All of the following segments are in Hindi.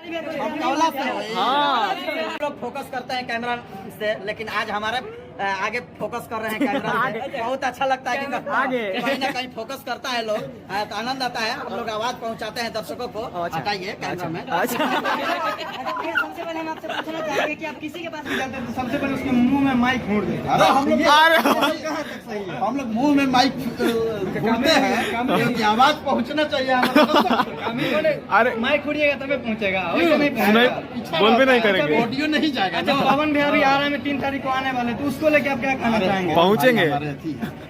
हाँ, लोग फोकस करते हैं कैमरा से, लेकिन आज हमारे आगे फोकस कर रहे हैं कैमरा से। बहुत अच्छा लगता है कि आगे कहीं ना कहीं फोकस करता है लोग, तो आनंद आता है। हम लोग आवाज पहुंचाते हैं दर्शकों को। हटाइए कैमरा में। सबसे पहले हम आपसे पूछना चाहेंगे कि आप किसी के पास भी जाते हैं तो सबसे पहले उसके मुंह में माइक फोड़ देते हैं। हम लोग मुंह में माइक फोड़ते हैं क्योंकि आवाज पहुंचना चाहिए। अरे माइक फोड़िएगा तभी पहुंचेगा, वैसे नहीं पहुंचेगा। बोल भी नहीं करेंगे, ऑडियो नहीं जाएगा। अच्छा, पवन भैया भी आ रहे हैं 3 तारीख को आने वाले, तो उसको लेके आप क्या कहना चाहेंगे? पहुंचेंगे।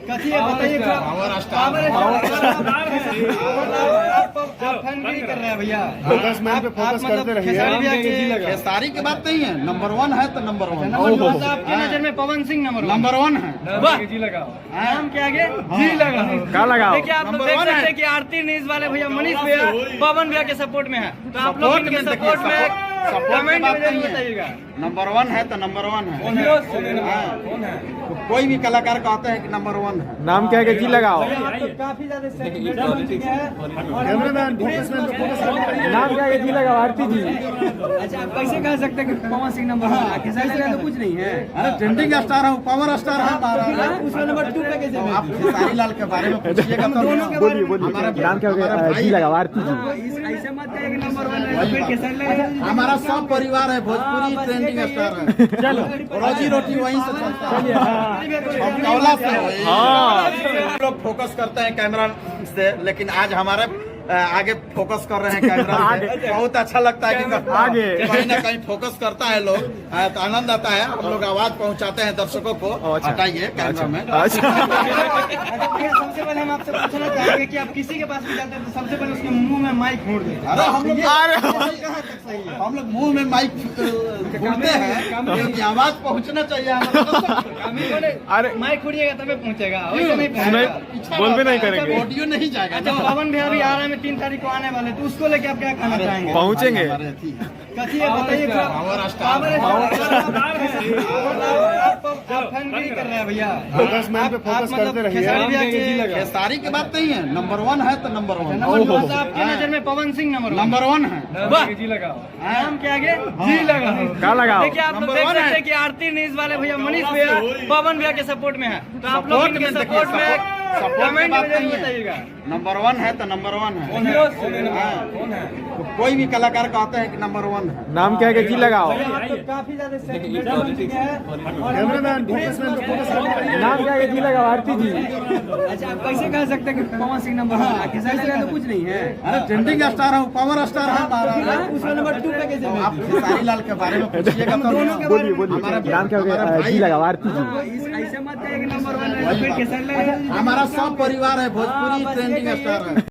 कथी है बताइए। पावर स्टार आप फनगिरी कर रहे हैं भैया। फोकस मैन पे फोकस करते रहिए। खेसारी की बात नहीं है, नंबर 1 है तो नंबर 1। आपके नजर में पवन सिंह नंबर 1 है। नाम क्या आगे जी लगा क्या लगाओ? देखिए आप लोग देख सकते हैं कि आरती न्यूज वाले भैया मनीष भैया पवन भैया के सपोर्ट में है, तो आप लोग इनके सपोर्ट में कमेंट में जरूर बताइएगा। नंबर 1 है तो नंबर 1 है। तो कोई भी कलाकार कहते हैं कि नंबर 1 है। नाम क्या है? जी लगाओ। काफी ज्यादा सेलिब्रेट बन चुके हैं। नाम क्या है? जी लगाओ। आरती जी। अच्छा, आप कैसे कह सकते हैं कि पवन सिंह नंबर 1 है? तो कुछ नहीं है। अरे ट्रेंडिंग स्टार है, पावर स्टार है। उसमें नंबर 2 पे कैसे? आप खेसारी लाल के बारे में पूछिएगा तो बोलिए बोलिए। नाम क्या है? जी लगाओ। आरती जी। ऐसे मत कहिए कि नंबर 1 है, फिर कैसे लगेगा? हमारा सब परिवार है, भोजपुरी ट्रेंडिंग स्टार है। चलो, रोजी रोटी वहीं से चलता है। हम कौला से हैं। हाँ, लोग फोकस करते हैं कैमरा से, लेकिन आज हमारे आगे फोकस कर रहे हैं कैमरा से। बहुत अच्छा लगता है कि आगे कहीं ना कहीं फोकस करता है लोग, तो आनंद आता है। हम लोग आवाज पहुंचाते हैं दर्शकों को। हटाइए कैमरा में। सबसे पहले हम आपसे पूछना चाहेंगे कि आप किसी के पास भी जाते हैं तो सबसे पहले उसके मुंह में माइक फोड़ देते हैं। हम लोग मुंह में माइक फोड़ते हैं क्योंकि आवाज पहुंचना चाहिए। अरे माइक फोड़िएगा तभी पहुंचेगा, वैसे नहीं पहुंचेगा। बोल भी नहीं करेंगे। ऑडियो नहीं जाएगा। अच्छा, पवन भैया भी आ रहे हैं 3 तारीख को आने वाले, तो उसको लेके आप क्या कहना चाहेंगे? पहुंचेंगे। कथी है बताइए। पावर स्टार आप फनगिरी कर रहे हैं भैया। फोकस मैन पे फोकस करते रहिए। खेसारी की बात नहीं है, नंबर 1 है तो नंबर 1। आपके नजर में पवन सिंह नंबर 1 है। नाम क्या आगे जी लगा। क्या लगाओ? देखिए आप लोग देख सकते हैं कि आरती न्यूज वाले भैया मनीष भैया पवन भैया के सपोर्ट में है, तो आप लोग इनके सपोर्ट में कमेंट में जरूर बताइएगा। नंबर 1 है तो नंबर 1 है। तो कोई भी कलाकार कहते हैं कि नंबर 1 है। नाम क्या है? जी लगाओ। काफी ज्यादा सेलिब्रेट बन चुके हैं। नाम क्या है? जी लगाओ। आरती जी। अच्छा, आप कैसे कह सकते हैं कि पवन सिंह नंबर 1 है? तो कुछ नहीं है। अरे ट्रेंडिंग स्टार है, पावर स्टार है। उसमें नंबर 2 पे कैसे? आप खेसारी लाल के बारे में पूछिएगा तो बोलिए बोलिए। नाम क्या है? जी लगाओ। आरती जी। ऐसे मत कहिए कि नंबर 1 है, फिर कैसे लगेगा? हमारा सब परिवार है, भोजपुरी ट्रेंडिंग स्टार है।